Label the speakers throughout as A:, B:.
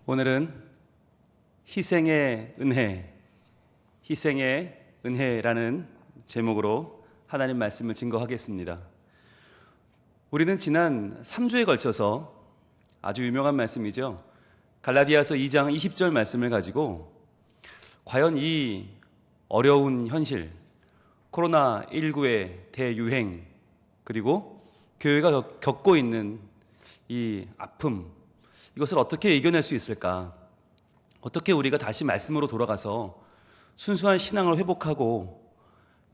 A: 오늘은 희생의 은혜, 희생의 은혜라는 제목으로 하나님 말씀을 증거하겠습니다. 우리는 지난 3주에 걸쳐서 아주 유명한 말씀이죠. 갈라디아서 2장 20절 말씀을 가지고 과연 이 어려운 현실, 코로나19의 대유행, 그리고 교회가 겪고 있는 이 아픔, 이것을 어떻게 이겨낼 수 있을까? 어떻게 우리가 다시 말씀으로 돌아가서 순수한 신앙을 회복하고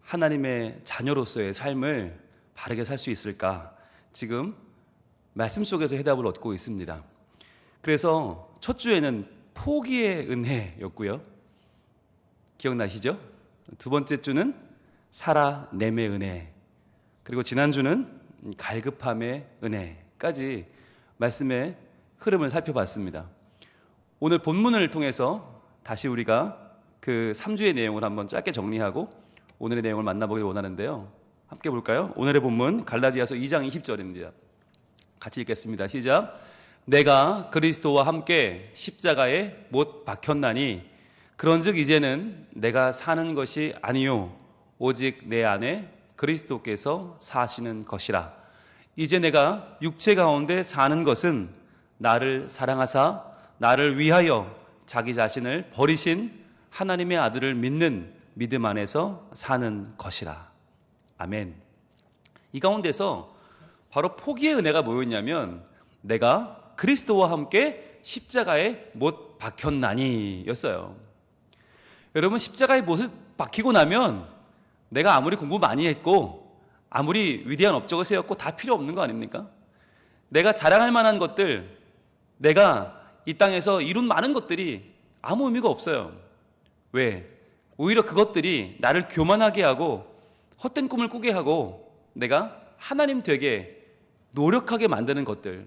A: 하나님의 자녀로서의 삶을 바르게 살 수 있을까? 지금 말씀 속에서 해답을 얻고 있습니다. 그래서 첫 주에는 포기의 은혜였고요. 기억나시죠? 두 번째 주는 살아냄의 은혜, 그리고 지난주는 갈급함의 은혜까지 말씀의 흐름을 살펴봤습니다. 오늘 본문을 통해서 다시 우리가 그 3주의 내용을 한번 짧게 정리하고 오늘의 내용을 만나보길 원하는데요. 함께 볼까요? 오늘의 본문 갈라디아서 2장 20절입니다. 같이 읽겠습니다. 시작. 내가 그리스도와 함께 십자가에 못 박혔나니 그런즉 이제는 내가 사는 것이 아니요 오직 내 안에 그리스도께서 사시는 것이라. 이제 내가 육체 가운데 사는 것은 나를 사랑하사 나를 위하여 자기 자신을 버리신 하나님의 아들을 믿는 믿음 안에서 사는 것이라. 아멘. 이 가운데서 바로 포기의 은혜가 뭐였냐면 내가 그리스도와 함께 십자가에 못 박혔나니 였어요. 여러분, 십자가에 못을 박히고 나면 내가 아무리 공부 많이 했고 아무리 위대한 업적을 세웠고 다 필요 없는 거 아닙니까? 내가 자랑할 만한 것들, 내가 이 땅에서 이룬 많은 것들이 아무 의미가 없어요. 왜? 오히려 그것들이 나를 교만하게 하고 헛된 꿈을 꾸게 하고 내가 하나님 되게 노력하게 만드는 것들,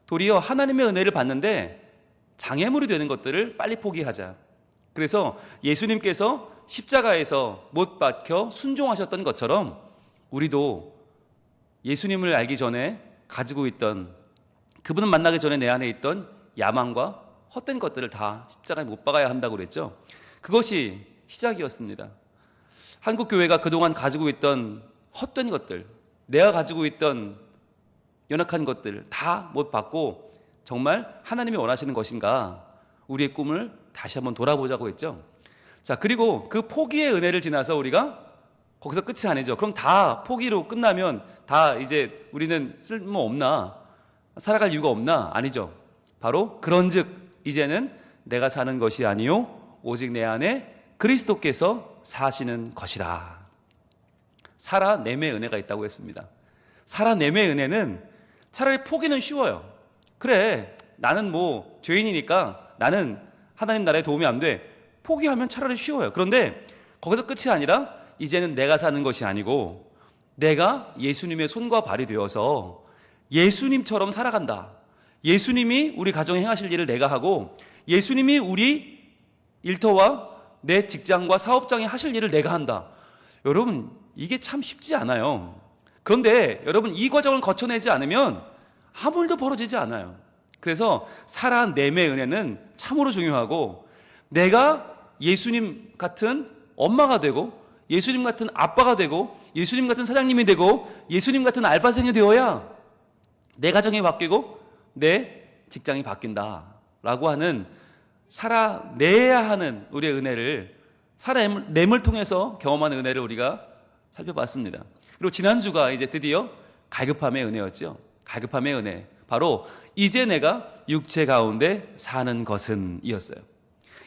A: 도리어 하나님의 은혜를 받는데 장애물이 되는 것들을 빨리 포기하자. 그래서 예수님께서 십자가에서 못 박혀 순종하셨던 것처럼 우리도 예수님을 알기 전에 가지고 있던, 그분을 만나기 전에 내 안에 있던 야망과 헛된 것들을 다 십자가에 못 박아야 한다고 그랬죠. 그것이 시작이었습니다. 한국 교회가 그동안 가지고 있던 헛된 것들, 내가 가지고 있던 연약한 것들 다 못 박고 정말 하나님이 원하시는 것인가, 우리의 꿈을 다시 한번 돌아보자고 했죠. 자, 그리고 그 포기의 은혜를 지나서 우리가 거기서 끝이 아니죠. 그럼 다 포기로 끝나면 다 이제 우리는 쓸모 없나, 살아갈 이유가 없나? 아니죠. 바로 그런즉 이제는 내가 사는 것이 아니요 오직 내 안에 그리스도께서 사시는 것이라. 살아냄의 은혜가 있다고 했습니다. 살아냄의 은혜는 차라리 포기는 쉬워요. 그래, 나는 뭐 죄인이니까 나는 하나님 나라에 도움이 안 돼. 포기하면 차라리 쉬워요. 그런데 거기서 끝이 아니라 이제는 내가 사는 것이 아니고 내가 예수님의 손과 발이 되어서 예수님처럼 살아간다. 예수님이 우리 가정에 행하실 일을 내가 하고 예수님이 우리 일터와 내 직장과 사업장에 하실 일을 내가 한다. 여러분, 이게 참 쉽지 않아요. 그런데 여러분, 이 과정을 거쳐내지 않으면 아무 일도 벌어지지 않아요. 그래서 살아냄의 은혜는 참으로 중요하고 내가 예수님 같은 엄마가 되고 예수님 같은 아빠가 되고 예수님 같은 사장님이 되고 예수님 같은 알바생이 되어야 내 가정이 바뀌고 내 직장이 바뀐다라고 하는 살아내야 하는 우리의 은혜를, 살아냄을 통해서 경험하는 은혜를 우리가 살펴봤습니다. 그리고 지난주가 이제 드디어 갈급함의 은혜였죠. 갈급함의 은혜, 바로 이제 내가 육체 가운데 사는 것은 이었어요.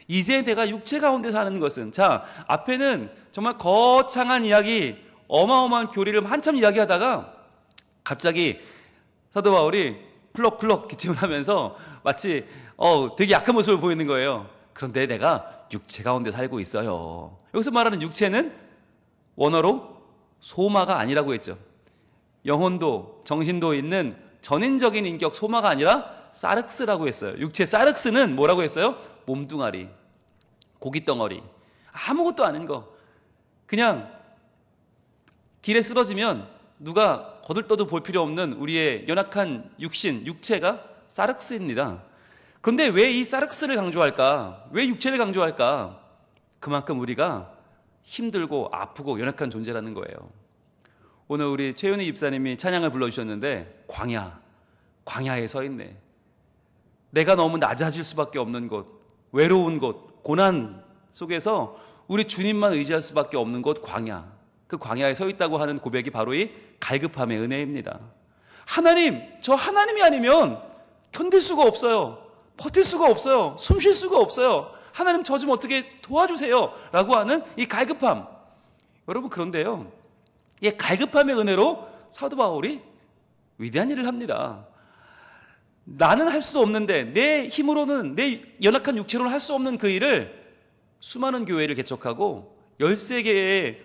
A: 이제 내가 육체 가운데 사는 것은, 자, 앞에는 정말 거창한 이야기, 어마어마한 교리를 한참 이야기하다가 갑자기 사도 바울이 쿨럭쿨럭 기침을 하면서 마치 되게 약한 모습을 보이는 거예요. 그런데 내가 육체 가운데 살고 있어요. 여기서 말하는 육체는 원어로 소마가 아니라고 했죠. 영혼도 정신도 있는 전인적인 인격 소마가 아니라 사륵스라고 했어요. 육체 사륵스는 뭐라고 했어요? 몸뚱아리, 고깃덩어리, 아무것도 아닌 거. 그냥 길에 쓰러지면 누가 거들떠도 볼 필요 없는 우리의 연약한 육신, 육체가 사륵스입니다. 그런데 왜 이 사르크스를 강조할까? 왜 육체를 강조할까? 그만큼 우리가 힘들고 아프고 연약한 존재라는 거예요. 오늘 우리 최윤희 집사님이 찬양을 불러주셨는데 광야에 서 있네. 내가 너무 낮아질 수밖에 없는 곳, 외로운 곳, 고난 속에서 우리 주님만 의지할 수밖에 없는 곳 광야. 그 광야에 서 있다고 하는 고백이 바로 이 갈급함의 은혜입니다. 하나님, 저 하나님이 아니면 견딜 수가 없어요. 버틸 수가 없어요. 숨 쉴 수가 없어요. 하나님 저 좀 어떻게 도와주세요 라고 하는 이 갈급함. 여러분, 그런데요, 이 갈급함의 은혜로 사도 바울이 위대한 일을 합니다. 나는 할 수 없는데, 내 힘으로는, 내 연약한 육체로는 할 수 없는 그 일을 수많은 교회를 개척하고 13개의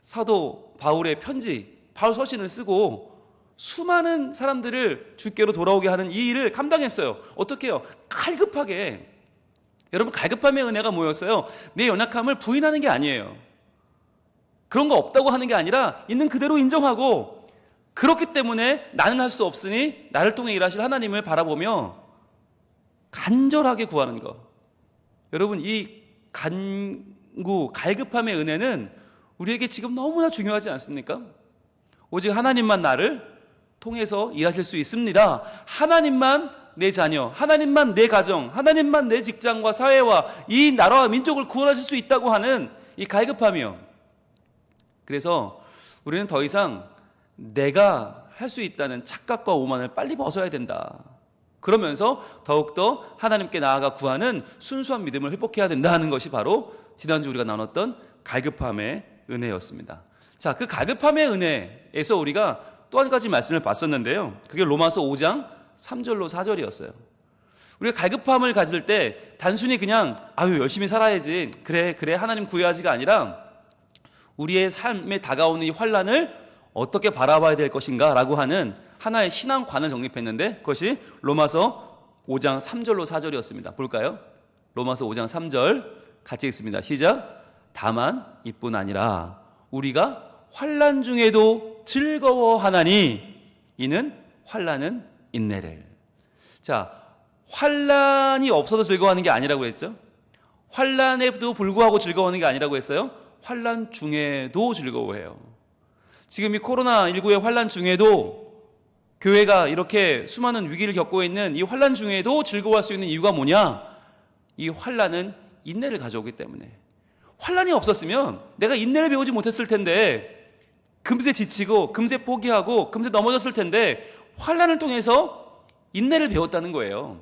A: 사도 바울의 편지, 바울 서신을 쓰고 수많은 사람들을 주께로 돌아오게 하는 이 일을 감당했어요. 어떻게 해요? 갈급하게. 여러분, 갈급함의 은혜가 뭐였어요? 내 연약함을 부인하는 게 아니에요. 그런 거 없다고 하는 게 아니라 있는 그대로 인정하고, 그렇기 때문에 나는 할 수 없으니 나를 통해 일하실 하나님을 바라보며 간절하게 구하는 것. 여러분, 이 갈급함의 은혜는 우리에게 지금 너무나 중요하지 않습니까? 오직 하나님만 나를 통해서 일하실 수 있습니다. 하나님만 내 자녀, 하나님만 내 가정, 하나님만 내 직장과 사회와 이 나라와 민족을 구원하실 수 있다고 하는 이 갈급함이요. 그래서 우리는 더 이상 내가 할 수 있다는 착각과 오만을 빨리 벗어야 된다. 그러면서 더욱더 하나님께 나아가 구하는 순수한 믿음을 회복해야 된다는 것이 바로 지난주 우리가 나눴던 갈급함의 은혜였습니다. 자, 그 갈급함의 은혜에서 우리가 또 한 가지 말씀을 봤었는데요. 그게 로마서 5장 3절로 4절이었어요. 우리가 갈급함을 가질 때 단순히 그냥 열심히 살아야지, 그래 하나님 구해야지가 아니라 우리의 삶에 다가오는 이 환난을 어떻게 바라봐야 될 것인가 라고 하는 하나의 신앙관을 정립했는데, 그것이 로마서 5장 3절로 4절이었습니다. 볼까요? 로마서 5장 3절 같이 읽습니다. 시작. 다만 이뿐 아니라 우리가 환난 중에도 즐거워하나니 이는 환난은 인내를. 자, 환난이 없어서 즐거워하는 게 아니라고 했죠. 환난에도 불구하고 즐거워하는 게 아니라고 했어요. 환난 중에도 즐거워해요. 지금 이 코로나19의 환난 중에도 교회가 이렇게 수많은 위기를 겪고 있는 이 환난 중에도 즐거워할 수 있는 이유가 뭐냐? 이 환난은 인내를 가져오기 때문에. 환난이 없었으면 내가 인내를 배우지 못했을 텐데, 금세 지치고 금세 포기하고 금세 넘어졌을 텐데, 환난을 통해서 인내를 배웠다는 거예요.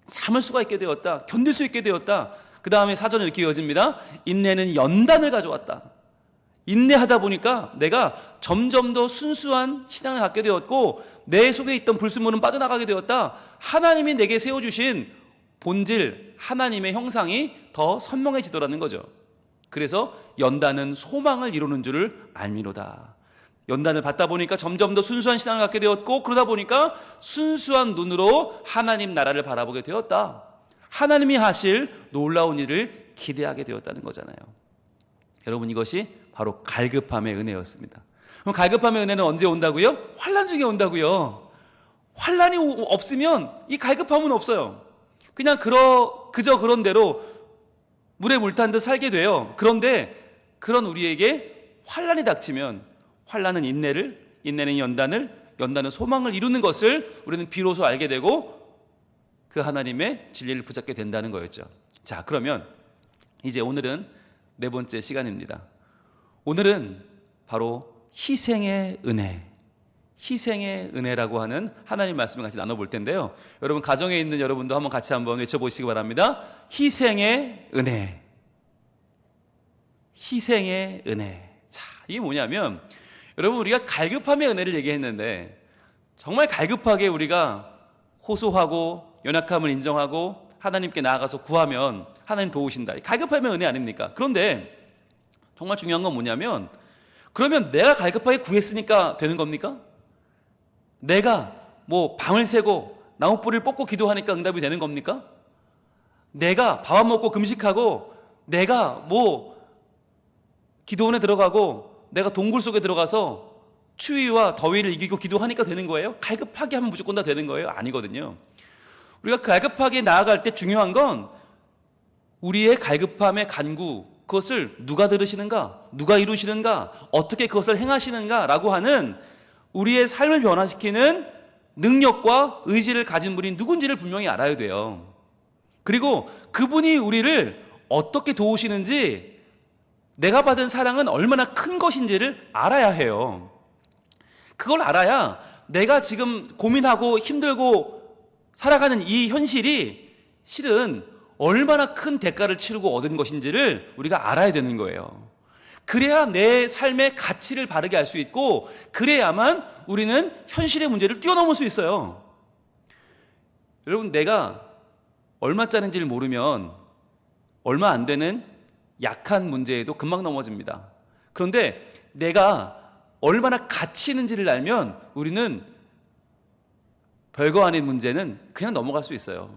A: 참을 수가 있게 되었다. 견딜 수 있게 되었다. 그 다음에 사전에 이렇게 이어집니다. 인내는 연단을 가져왔다. 인내하다 보니까 내가 점점 더 순수한 신앙을 갖게 되었고, 내 속에 있던 불순물은 빠져나가게 되었다. 하나님이 내게 세워주신 본질, 하나님의 형상이 더 선명해지더라는 거죠. 그래서 연단은 소망을 이루는 줄을 알미로다. 연단을 받다 보니까 점점 더 순수한 신앙을 갖게 되었고, 그러다 보니까 순수한 눈으로 하나님 나라를 바라보게 되었다. 하나님이 하실 놀라운 일을 기대하게 되었다는 거잖아요. 여러분, 이것이 바로 갈급함의 은혜였습니다. 그럼 갈급함의 은혜는 언제 온다고요? 환난 중에 온다고요. 환난이 없으면 이 갈급함은 없어요. 그냥 그저 그런 대로 물에 물 탄 듯 살게 돼요. 그런데 그런 우리에게 환난이 닥치면 환난은 인내를, 인내는 연단을, 연단은 소망을 이루는 것을 우리는 비로소 알게 되고 그 하나님의 진리를 붙잡게 된다는 거였죠. 자, 그러면 이제 오늘은 네 번째 시간입니다. 오늘은 바로 희생의 은혜, 희생의 은혜라고 하는 하나님 말씀을 같이 나눠볼 텐데요. 여러분, 가정에 있는 여러분도 한번 외쳐보시기 바랍니다. 희생의 은혜, 희생의 은혜. 자, 이게 뭐냐면, 여러분, 우리가 갈급함의 은혜를 얘기했는데, 정말 갈급하게 우리가 호소하고 연약함을 인정하고 하나님께 나아가서 구하면 하나님 도우신다. 갈급함의 은혜 아닙니까? 그런데 정말 중요한 건 뭐냐면, 그러면 내가 갈급하게 구했으니까 되는 겁니까? 내가 밤을 새고 나무뿌리를 뽑고 기도하니까 응답이 되는 겁니까? 내가 밥 안 먹고 금식하고 내가 기도원에 들어가고 내가 동굴 속에 들어가서 추위와 더위를 이기고 기도하니까 되는 거예요? 갈급하게 하면 무조건 다 되는 거예요? 아니거든요. 우리가 갈급하게 나아갈 때 중요한 건 우리의 갈급함의 간구, 그것을 누가 들으시는가, 누가 이루시는가, 어떻게 그것을 행하시는가라고 하는 우리의 삶을 변화시키는 능력과 의지를 가진 분이 누군지를 분명히 알아야 돼요. 그리고 그분이 우리를 어떻게 도우시는지, 내가 받은 사랑은 얼마나 큰 것인지를 알아야 해요. 그걸 알아야 내가 지금 고민하고 힘들고 살아가는 이 현실이 실은 얼마나 큰 대가를 치르고 얻은 것인지를 우리가 알아야 되는 거예요. 그래야 내 삶의 가치를 바르게 알 수 있고, 그래야만 우리는 현실의 문제를 뛰어넘을 수 있어요. 여러분, 내가 얼마짜리인지를 모르면 얼마 안 되는 약한 문제에도 금방 넘어집니다. 그런데 내가 얼마나 가치 있는지를 알면 우리는 별거 아닌 문제는 그냥 넘어갈 수 있어요.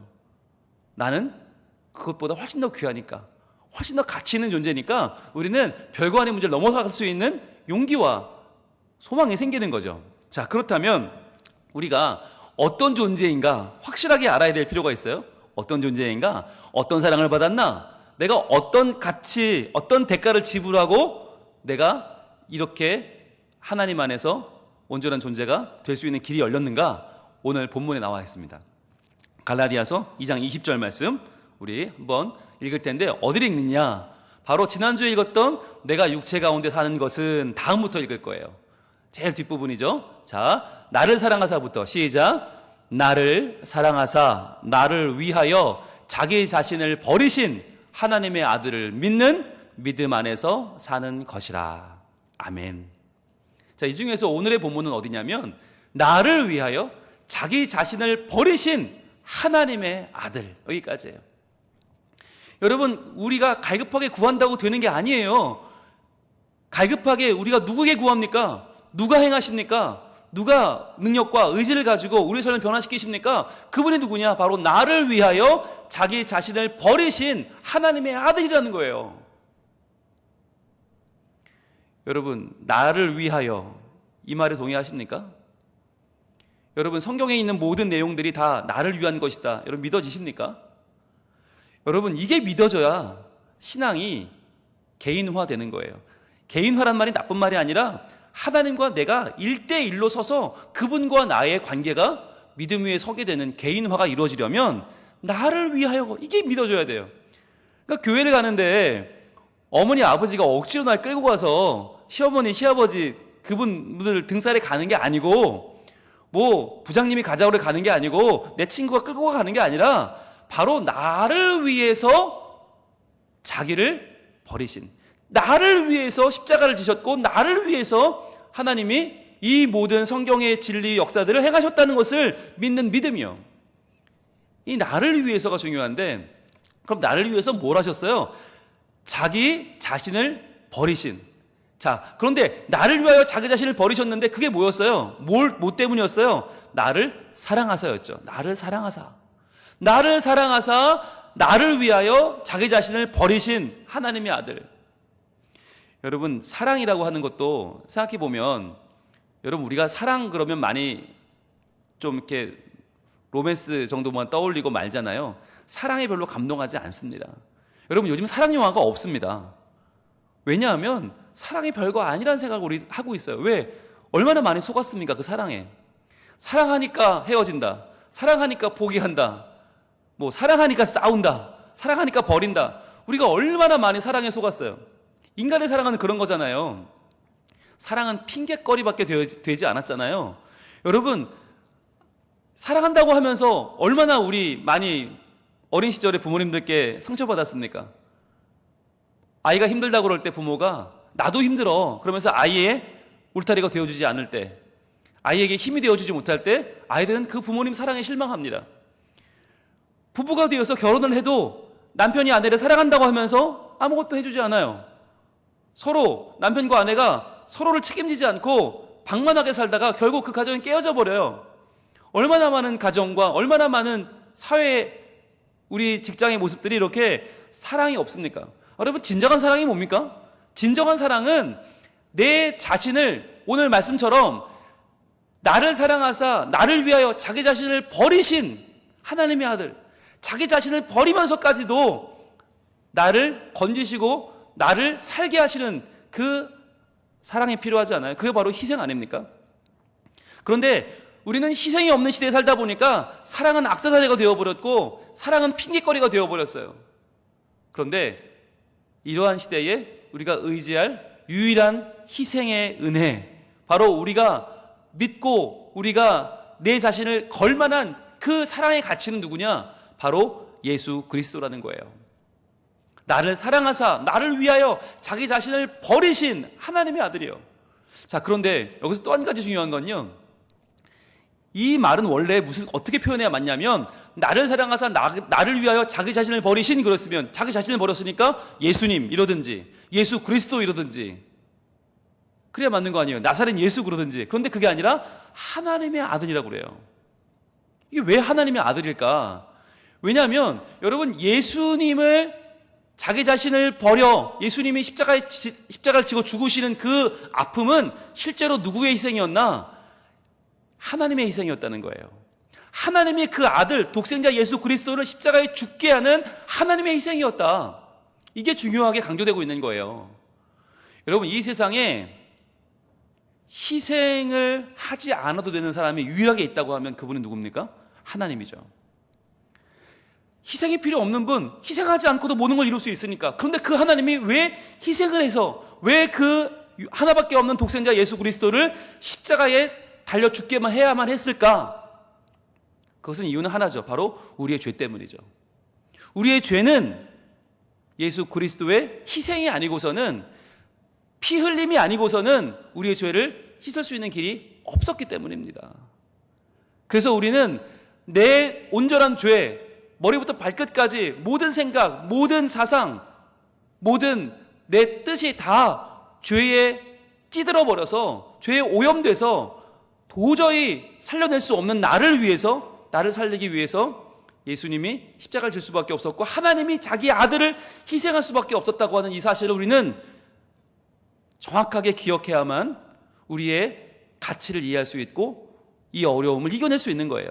A: 나는 그것보다 훨씬 더 귀하니까, 훨씬 더 가치 있는 존재니까 우리는 별거 아닌 문제를 넘어갈 수 있는 용기와 소망이 생기는 거죠. 자, 그렇다면 우리가 어떤 존재인가 확실하게 알아야 될 필요가 있어요. 어떤 존재인가? 어떤 사랑을 받았나? 내가 어떤 가치, 어떤 대가를 지불하고 내가 이렇게 하나님 안에서 온전한 존재가 될 수 있는 길이 열렸는가? 오늘 본문에 나와 있습니다. 갈라디아서 2장 20절 말씀 우리 한번 읽을 텐데, 어디를 읽느냐? 바로 지난주에 읽었던 내가 육체 가운데 사는 것은 다음부터 읽을 거예요. 제일 뒷부분이죠. 자, 나를 사랑하사부터 시작. 나를 사랑하사 나를 위하여 자기 자신을 버리신 하나님의 아들을 믿는 믿음 안에서 사는 것이라. 아멘. 자, 이 중에서 오늘의 본문은 어디냐면 나를 위하여 자기 자신을 버리신 하나님의 아들, 여기까지예요. 여러분, 우리가 갈급하게 구한다고 되는 게 아니에요. 갈급하게 우리가 누구에게 구합니까? 누가 행하십니까? 누가 능력과 의지를 가지고 우리 삶을 변화시키십니까? 그분이 누구냐? 바로 나를 위하여 자기 자신을 버리신 하나님의 아들이라는 거예요. 여러분, 나를 위하여, 이 말에 동의하십니까? 여러분, 성경에 있는 모든 내용들이 다 나를 위한 것이다, 여러분 믿어지십니까? 여러분, 이게 믿어져야 신앙이 개인화되는 거예요. 개인화란 말이 나쁜 말이 아니라 하나님과 내가 1대1로 서서 그분과 나의 관계가 믿음 위에 서게 되는 개인화가 이루어지려면 나를 위하여, 이게 믿어져야 돼요. 그러니까 교회를 가는데 어머니 아버지가 억지로 날 끌고 가서 시어머니 시아버지 그분들 등살에 가는 게 아니고, 뭐 부장님이 가자고 가는 게 아니고, 내 친구가 끌고 가는 게 아니라 바로 나를 위해서 자기를 버리신, 나를 위해서 십자가를 지셨고 나를 위해서 하나님이 이 모든 성경의 진리 역사들을 행하셨다는 것을 믿는 믿음이요. 이 나를 위해서가 중요한데, 그럼 나를 위해서 뭘 하셨어요? 자기 자신을 버리신. 자, 그런데 나를 위하여 자기 자신을 버리셨는데 그게 뭐였어요? 뭐 때문이었어요? 나를 사랑하사였죠. 나를 사랑하사. 나를 사랑하사 나를 위하여 자기 자신을 버리신 하나님의 아들. 여러분, 사랑이라고 하는 것도 생각해 보면, 여러분, 우리가 사랑 그러면 많이 좀 이렇게 로맨스 정도만 떠올리고 말잖아요. 사랑에 별로 감동하지 않습니다. 여러분, 요즘 사랑 영화가 없습니다. 왜냐하면 사랑이 별거 아니라는 생각을 우리 하고 있어요. 왜? 얼마나 많이 속았습니까? 그 사랑에. 사랑하니까 헤어진다, 사랑하니까 포기한다, 뭐 사랑하니까 싸운다, 사랑하니까 버린다. 우리가 얼마나 많이 사랑에 속았어요. 인간의 사랑은 그런 거잖아요. 사랑은 핑계거리밖에 되지 않았잖아요. 여러분, 사랑한다고 하면서 얼마나 우리 많이 어린 시절에 부모님들께 상처받았습니까? 아이가 힘들다고 그럴 때 부모가 나도 힘들어 그러면서 아이의 울타리가 되어주지 않을 때, 아이에게 힘이 되어주지 못할 때 아이들은 그 부모님 사랑에 실망합니다. 부부가 되어서 결혼을 해도 남편이 아내를 사랑한다고 하면서 아무것도 해주지 않아요. 서로 남편과 아내가 서로를 책임지지 않고 방만하게 살다가 결국 그 가정이 깨어져 버려요. 얼마나 많은 가정과 얼마나 많은 사회, 우리 직장의 모습들이 이렇게 사랑이 없습니까? 여러분, 진정한 사랑이 뭡니까? 진정한 사랑은 내 자신을, 오늘 말씀처럼 나를 사랑하사 나를 위하여 자기 자신을 버리신 하나님의 아들, 자기 자신을 버리면서까지도 나를 건지시고 나를 살게 하시는 그 사랑이 필요하지 않아요? 그게 바로 희생 아닙니까? 그런데 우리는 희생이 없는 시대에 살다 보니까 사랑은 악사사리가 되어버렸고 사랑은 핑계거리가 되어버렸어요. 그런데 이러한 시대에 우리가 의지할 유일한 희생의 은혜, 바로 우리가 믿고 우리가 내 자신을 걸 만한 그 사랑의 가치는 누구냐? 바로 예수 그리스도라는 거예요. 나를 사랑하사 나를 위하여 자기 자신을 버리신 하나님의 아들이에요. 자, 그런데 여기서 또 한 가지 중요한 건요, 이 말은 원래 어떻게 표현해야 맞냐면, 나를 사랑하사 나를 위하여 자기 자신을 버리신, 그랬으면 자기 자신을 버렸으니까 예수님 이러든지 예수 그리스도 이러든지 그래야 맞는 거 아니에요? 나사렛 예수 그러든지. 그런데 그게 아니라 하나님의 아들이라고 그래요. 이게 왜 하나님의 아들일까? 왜냐하면 여러분, 예수님을, 자기 자신을 버려 예수님이 십자가를 지고 죽으시는 그 아픔은 실제로 누구의 희생이었나? 하나님의 희생이었다는 거예요. 하나님이 그 아들 독생자 예수 그리스도를 십자가에 죽게 하는 하나님의 희생이었다. 이게 중요하게 강조되고 있는 거예요. 여러분, 이 세상에 희생을 하지 않아도 되는 사람이 유일하게 있다고 하면 그분은 누굽니까? 하나님이죠. 희생이 필요 없는 분, 희생하지 않고도 모든 걸 이룰 수 있으니까. 그런데 그 하나님이 왜 희생을 해서, 왜 그 하나밖에 없는 독생자 예수 그리스도를 십자가에 달려 죽게만 해야만 했을까? 그것은 이유는 하나죠. 바로 우리의 죄 때문이죠. 우리의 죄는 예수 그리스도의 희생이 아니고서는, 피 흘림이 아니고서는 우리의 죄를 씻을 수 있는 길이 없었기 때문입니다. 그래서 우리는 내 온전한 죄, 머리부터 발끝까지 모든 생각, 모든 사상, 모든 내 뜻이 다 죄에 찌들어 버려서, 죄에 오염돼서 도저히 살려낼 수 없는 나를 위해서, 나를 살리기 위해서 예수님이 십자가를 질 수밖에 없었고 하나님이 자기 아들을 희생할 수밖에 없었다고 하는 이 사실을 우리는 정확하게 기억해야만 우리의 가치를 이해할 수 있고 이 어려움을 이겨낼 수 있는 거예요.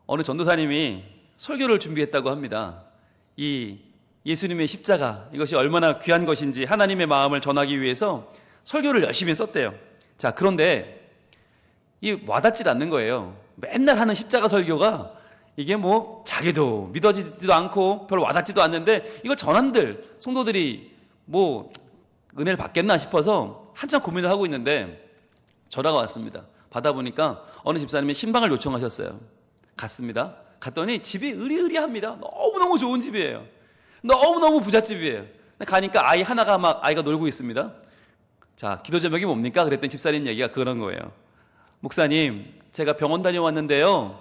A: 어느 전도사님이 설교를 준비했다고 합니다. 이 예수님의 십자가, 이것이 얼마나 귀한 것인지 하나님의 마음을 전하기 위해서 설교를 열심히 썼대요. 자, 그런데 이 와닿질 않는 거예요. 맨날 하는 십자가 설교가 이게 뭐 자기도 믿어지지도 않고 별로 와닿지도 않는데, 이걸 전한들 성도들이 뭐 은혜를 받겠나 싶어서 한참 고민을 하고 있는데 전화가 왔습니다. 받아보니까 어느 집사님이 신방을 요청하셨어요. 갔습니다. 갔더니 집이 으리으리합니다. 너무너무 좋은 집이에요. 너무너무 부잣집이에요. 가니까 아이 하나가 막, 아이가 놀고 있습니다. 자, 기도 제목이 뭡니까? 그랬더니 집사님 얘기가 그런 거예요. 목사님, 제가 병원 다녀왔는데요,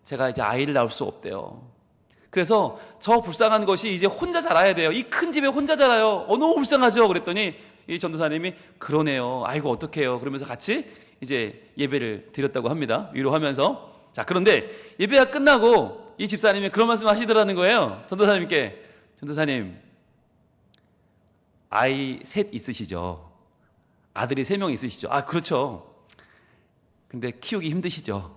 A: 제가 이제 아이를 낳을 수 없대요. 그래서 저 불쌍한 것이 이제 혼자 자라야 돼요. 이 큰 집에 혼자 자라요. 너무 불쌍하죠? 그랬더니 이 전도사님이 그러네요. 아이고 어떡해요. 그러면서 같이 이제 예배를 드렸다고 합니다. 위로하면서. 자, 그런데 예배가 끝나고 이 집사님이 그런 말씀 하시더라는 거예요. 전도사님께. 전도사님, 아이 셋 있으시죠? 아들이 3명 있으시죠? 아, 그렇죠. 근데 키우기 힘드시죠?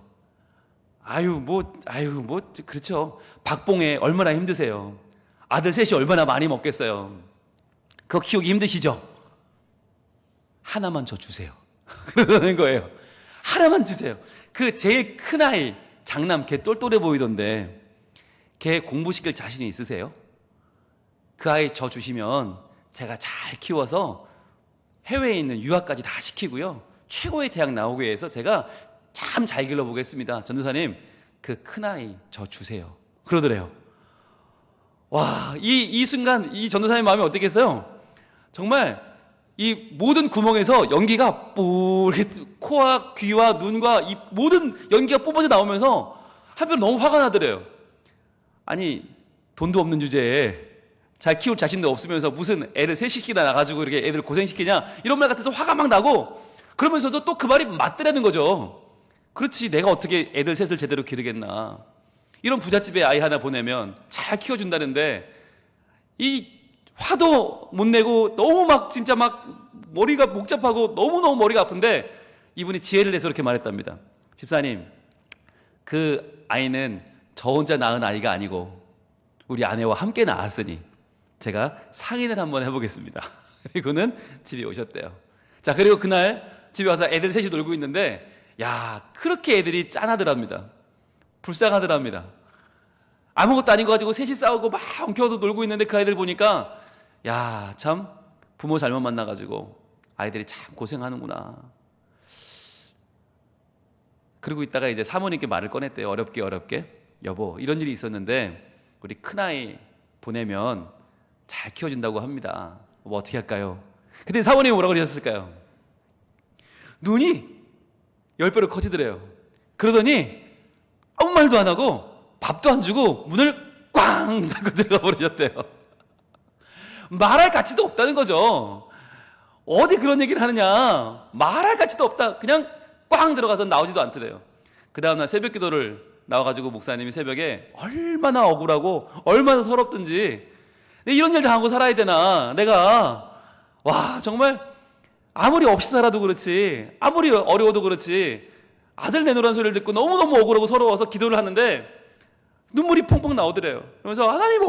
A: 그렇죠. 박봉에 얼마나 힘드세요. 아들 셋이 얼마나 많이 먹겠어요. 그거 키우기 힘드시죠? 하나만 저 주세요. 그러는 거예요. 하나만 주세요. 그 제일 큰 아이, 장남, 걔 똘똘해 보이던데, 걔 공부시킬 자신이 있으세요? 그 아이 저 주시면 제가 잘 키워서 해외에 있는 유학까지 다 시키고요, 최고의 대학 나오게 해서 제가 참 잘 길러보겠습니다. 전도사님, 그 큰아이 저 주세요. 그러더래요. 와, 이 순간 이 전도사님 마음이 어땠겠어요? 정말 이 모든 구멍에서 연기가 뽀, 코와 귀와 눈과 이 모든 연기가 뽑아져 나오면서 한편 너무 화가 나더래요. 아니, 돈도 없는 주제에 잘 키울 자신도 없으면서 무슨 애를 셋시키나 나가지고 이렇게 애들 고생시키냐, 이런 말 같아서 화가 막 나고, 그러면서도 또 그 말이 맞더라는 거죠. 그렇지, 내가 어떻게 애들 셋을 제대로 기르겠나. 이런 부잣집에 아이 하나 보내면 잘 키워준다는데, 이 화도 못 내고 너무 막 진짜 막 머리가 복잡하고 너무너무 머리가 아픈데, 이분이 지혜를 내서 이렇게 말했답니다. 집사님, 그 아이는 저 혼자 낳은 아이가 아니고 우리 아내와 함께 낳았으니 제가 상인을 한번 해보겠습니다. 그리고는 집에 오셨대요. 자, 그리고 그날 집에 와서 애들 셋이 놀고 있는데, 야, 그렇게 애들이 짠하더랍니다. 불쌍하더랍니다. 아무것도 아닌 거 가지고 셋이 싸우고 막 엉켜서 놀고 있는데 그 아이들 보니까, 야, 참 부모 잘못 만나가지고 아이들이 참 고생하는구나. 그러고 있다가 이제 사모님께 말을 꺼냈대요. 어렵게. 여보, 이런 일이 있었는데 우리 큰아이 보내면 잘 키워준다고 합니다. 뭐 어떻게 할까요? 근데 사모님이 뭐라고 그러셨을까요? 눈이 10배로 커지더래요. 그러더니 아무 말도 안 하고 밥도 안 주고 문을 꽝 닫고 들어가 버리셨대요. 말할 가치도 없다는 거죠. 어디 그런 얘기를 하느냐. 말할 가치도 없다. 그냥 꽝 들어가서 나오지도 않더래요. 그 다음날 새벽 기도를 나와가지고 목사님이 새벽에 얼마나 억울하고 얼마나 서럽든지, 이런 일 당하고 살아야 되나, 내가 와 정말 아무리 없이 살아도 그렇지, 아무리 어려워도 그렇지, 아들 내놓으라는 소리를 듣고 너무너무 억울하고 서러워서 기도를 하는데 눈물이 펑펑 나오더래요. 그러면서 하나님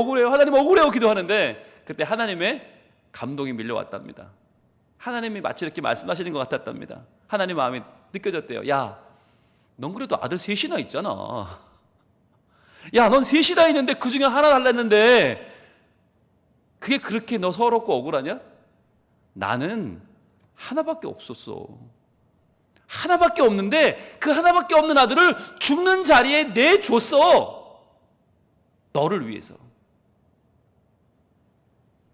A: 억울해요 기도하는데, 그때 하나님의 감동이 밀려왔답니다. 하나님이 마치 이렇게 말씀하시는 것 같았답니다. 하나님 마음이 느껴졌대요. 야, 넌 그래도 아들 셋이나 있잖아. 야, 넌 셋이나 있는데 그 중에 하나 달랬는데 그게 그렇게 너 서럽고 억울하냐? 나는 하나밖에 없었어. 하나밖에 없는데 그 하나밖에 없는 아들을 죽는 자리에 내줬어. 너를 위해서.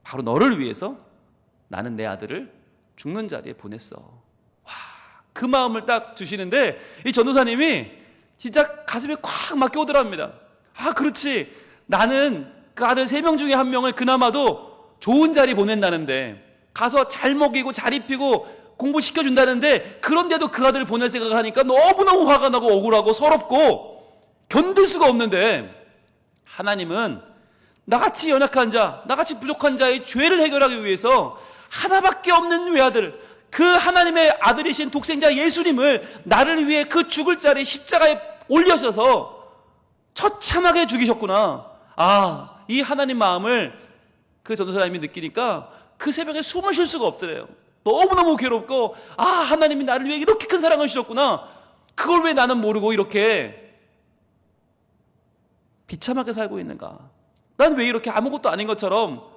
A: 바로 너를 위해서 나는 내 아들을 죽는 자리에 보냈어. 와, 그 마음을 딱 주시는데 이 전도사님이 진짜 가슴에 콱 막혀 오더랍니다. 아, 그렇지. 나는 그 아들 3명 중에 1명을 그나마도 좋은 자리 보낸다는데, 가서 잘 먹이고 잘 입히고 공부시켜준다는데, 그런데도 그 아들을 보낼 생각을 하니까 너무너무 화가 나고 억울하고 서럽고 견딜 수가 없는데, 하나님은 나같이 연약한 자, 나같이 부족한 자의 죄를 해결하기 위해서 하나밖에 없는 외아들, 그 하나님의 아들이신 독생자 예수님을 나를 위해 그 죽을 자리 십자가에 올려셔서 처참하게 죽이셨구나. 아, 이 하나님 마음을 그 전도사님이 느끼니까 그 새벽에 숨을 쉴 수가 없더래요. 너무너무 괴롭고, 아, 하나님이 나를 위해 이렇게 큰 사랑을 주셨구나. 그걸 왜 나는 모르고 이렇게 비참하게 살고 있는가? 난 왜 이렇게 아무것도 아닌 것처럼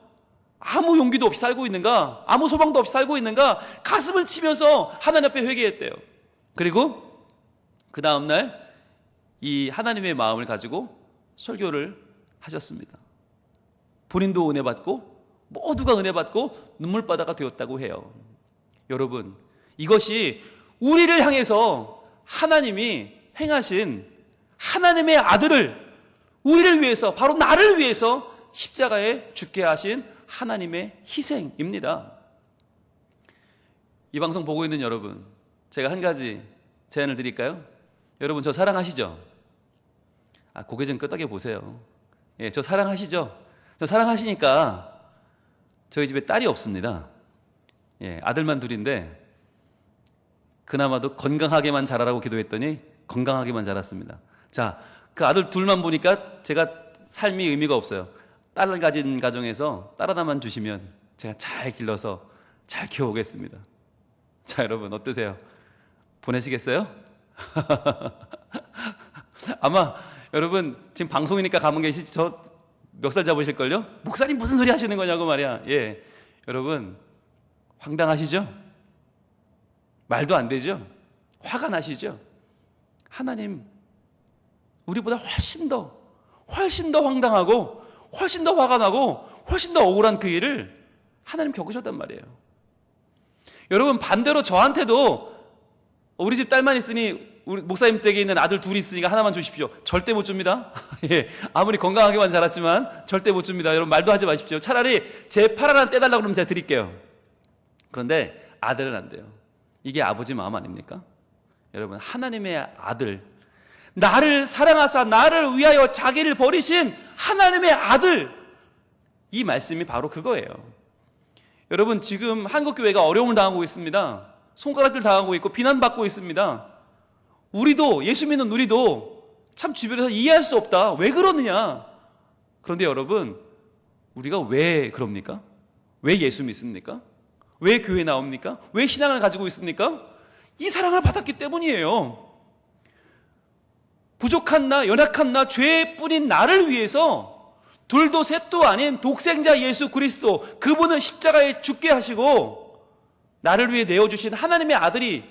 A: 아무 용기도 없이 살고 있는가? 아무 소망도 없이 살고 있는가? 가슴을 치면서 하나님 앞에 회개했대요. 그리고 그 다음날 이 하나님의 마음을 가지고 설교를 하셨습니다. 본인도 은혜 받고 모두가 은혜 받고 눈물바다가 되었다고 해요. 여러분, 이것이 우리를 향해서 하나님이 행하신 하나님의 아들을 우리를 위해서, 바로 나를 위해서 십자가에 죽게 하신 하나님의 희생입니다. 이 방송 보고 있는 여러분, 제가 한 가지 제안을 드릴까요? 여러분, 저 사랑하시죠? 아, 고개 좀 끄덕여 보세요. 예, 저 사랑하시죠? 저 사랑하시니까 저희 집에 딸이 없습니다. 예, 아들만 둘인데 그나마도 건강하게만 자라라고 기도했더니 건강하게만 자랐습니다. 자, 그 아들 둘만 보니까 제가 삶이 의미가 없어요. 딸을 가진 가정에서 딸 하나만 주시면 제가 잘 길러서 잘 키워오겠습니다. 자, 여러분 어떠세요? 보내시겠어요? 아마 여러분 지금 방송이니까 가면 계시지, 저 멱살 잡으실걸요? 목사님 무슨 소리 하시는 거냐고 말이야. 예, 여러분 황당하시죠? 말도 안 되죠? 화가 나시죠? 하나님 우리보다 훨씬 더 황당하고 훨씬 더 화가 나고 훨씬 더 억울한 그 일을 하나님 겪으셨단 말이에요. 여러분, 반대로 저한테도 우리 집 딸만 있으니 우리 목사님 댁에 있는 아들 둘이 있으니까 하나만 주십시오. 절대 못 줍니다. 예, 아무리 건강하게만 자랐지만 절대 못 줍니다. 여러분 말도 하지 마십시오. 차라리 제 팔 하나 떼달라고 그러면 제가 드릴게요. 그런데 아들은 안 돼요. 이게 아버지 마음 아닙니까? 여러분, 하나님의 아들, 나를 사랑하사 나를 위하여 자기를 버리신 하나님의 아들, 이 말씀이 바로 그거예요. 여러분, 지금 한국교회가 어려움을 당하고 있습니다. 손가락질 당하고 있고 비난받고 있습니다. 우리도, 예수 믿는 우리도 참 주변에서 이해할 수 없다. 왜 그러느냐? 그런데 여러분, 우리가 왜 그럽니까? 왜 예수 믿습니까? 왜 교회 나옵니까? 왜 신앙을 가지고 있습니까? 이 사랑을 받았기 때문이에요. 부족한 나, 연약한 나, 죄에 뿌린 나를 위해서 둘도 셋도 아닌 독생자 예수 그리스도, 그분은 십자가에 죽게 하시고 나를 위해 내어주신 하나님의 아들이,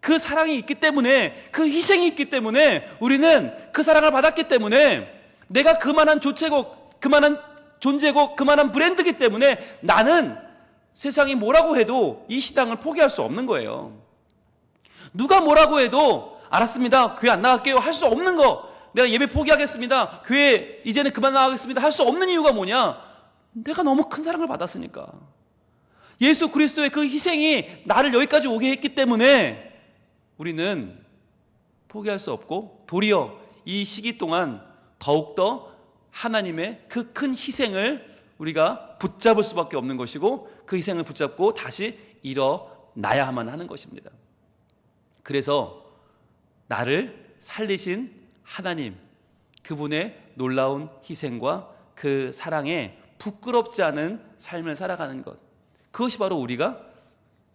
A: 그 사랑이 있기 때문에, 그 희생이 있기 때문에, 우리는 그 사랑을 받았기 때문에, 내가 그만한 조체고, 그만한 존재고, 그만한 브랜드이기 때문에 나는 세상이 뭐라고 해도 이 신앙을 포기할 수 없는 거예요. 누가 뭐라고 해도 알았습니다, 교회 안 나갈게요 할 수 없는 거, 내가 예배 포기하겠습니다, 교회 이제는 그만 나가겠습니다 할 수 없는 이유가 뭐냐? 내가 너무 큰 사랑을 받았으니까. 예수 그리스도의 그 희생이 나를 여기까지 오게 했기 때문에 우리는 포기할 수 없고, 도리어 이 시기 동안 더욱더 하나님의 그 큰 희생을 우리가 붙잡을 수밖에 없는 것이고, 그 희생을 붙잡고 다시 일어나야만 하는 것입니다. 그래서 나를 살리신 하나님, 그분의 놀라운 희생과 그 사랑에 부끄럽지 않은 삶을 살아가는 것, 그것이 바로 우리가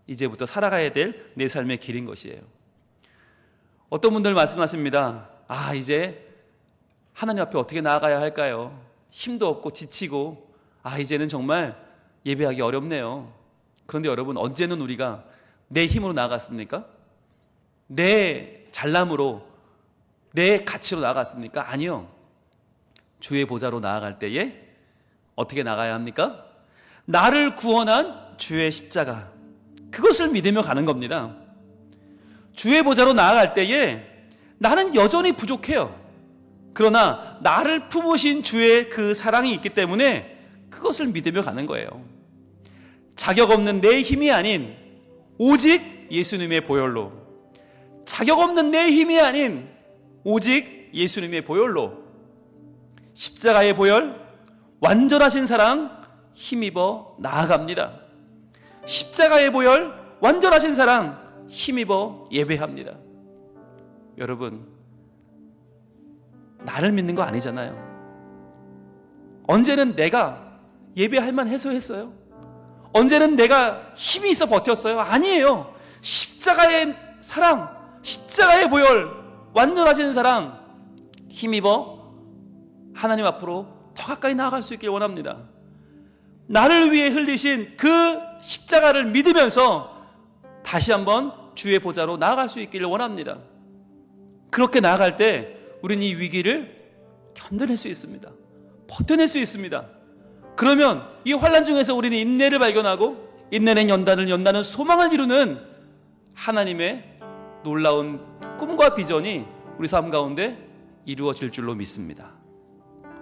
A: 이제부터 살아가야 될 내 삶의 길인 것이에요. 어떤 분들 말씀하십니다. 이제 하나님 앞에 어떻게 나아가야 할까요? 힘도 없고 지치고, 이제는 정말 예배하기 어렵네요. 그런데 여러분, 언제는 우리가 내 힘으로 나아갔습니까? 내 잘남으로, 내 가치로 나아갔습니까? 아니요. 주의 보좌로 나아갈 때에 어떻게 나가야 합니까? 나를 구원한 주의 십자가, 그것을 믿으며 가는 겁니다. 주의 보좌로 나아갈 때에 나는 여전히 부족해요. 그러나 나를 품으신 주의 그 사랑이 있기 때문에 그것을 믿으며 가는 거예요. 자격 없는 내 힘이 아닌 오직 예수님의 보혈로, 자격 없는 내 힘이 아닌 오직 예수님의 보혈로, 십자가의 보혈, 완전하신 사랑 힘입어 나아갑니다. 십자가의 보혈, 완전하신 사랑 힘입어 예배합니다. 여러분, 나를 믿는 거 아니잖아요. 언제는 내가 예배할 만해서 했어요? 언제는 내가 힘이 있어 버텼어요? 아니에요. 십자가의 사랑, 십자가의 보혈, 완전하신 사랑 힘입어 하나님 앞으로 더 가까이 나아갈 수 있길 원합니다. 나를 위해 흘리신 그 십자가를 믿으면서 다시 한번 주의 보좌로 나아갈 수 있기를 원합니다. 그렇게 나아갈 때 우리는 이 위기를 견뎌낼 수 있습니다. 버텨낼 수 있습니다. 그러면 이 환난 중에서 우리는 인내를 발견하고, 인내는 연단을 소망을 이루는 하나님의 놀라운 꿈과 비전이 우리 삶 가운데 이루어질 줄로 믿습니다.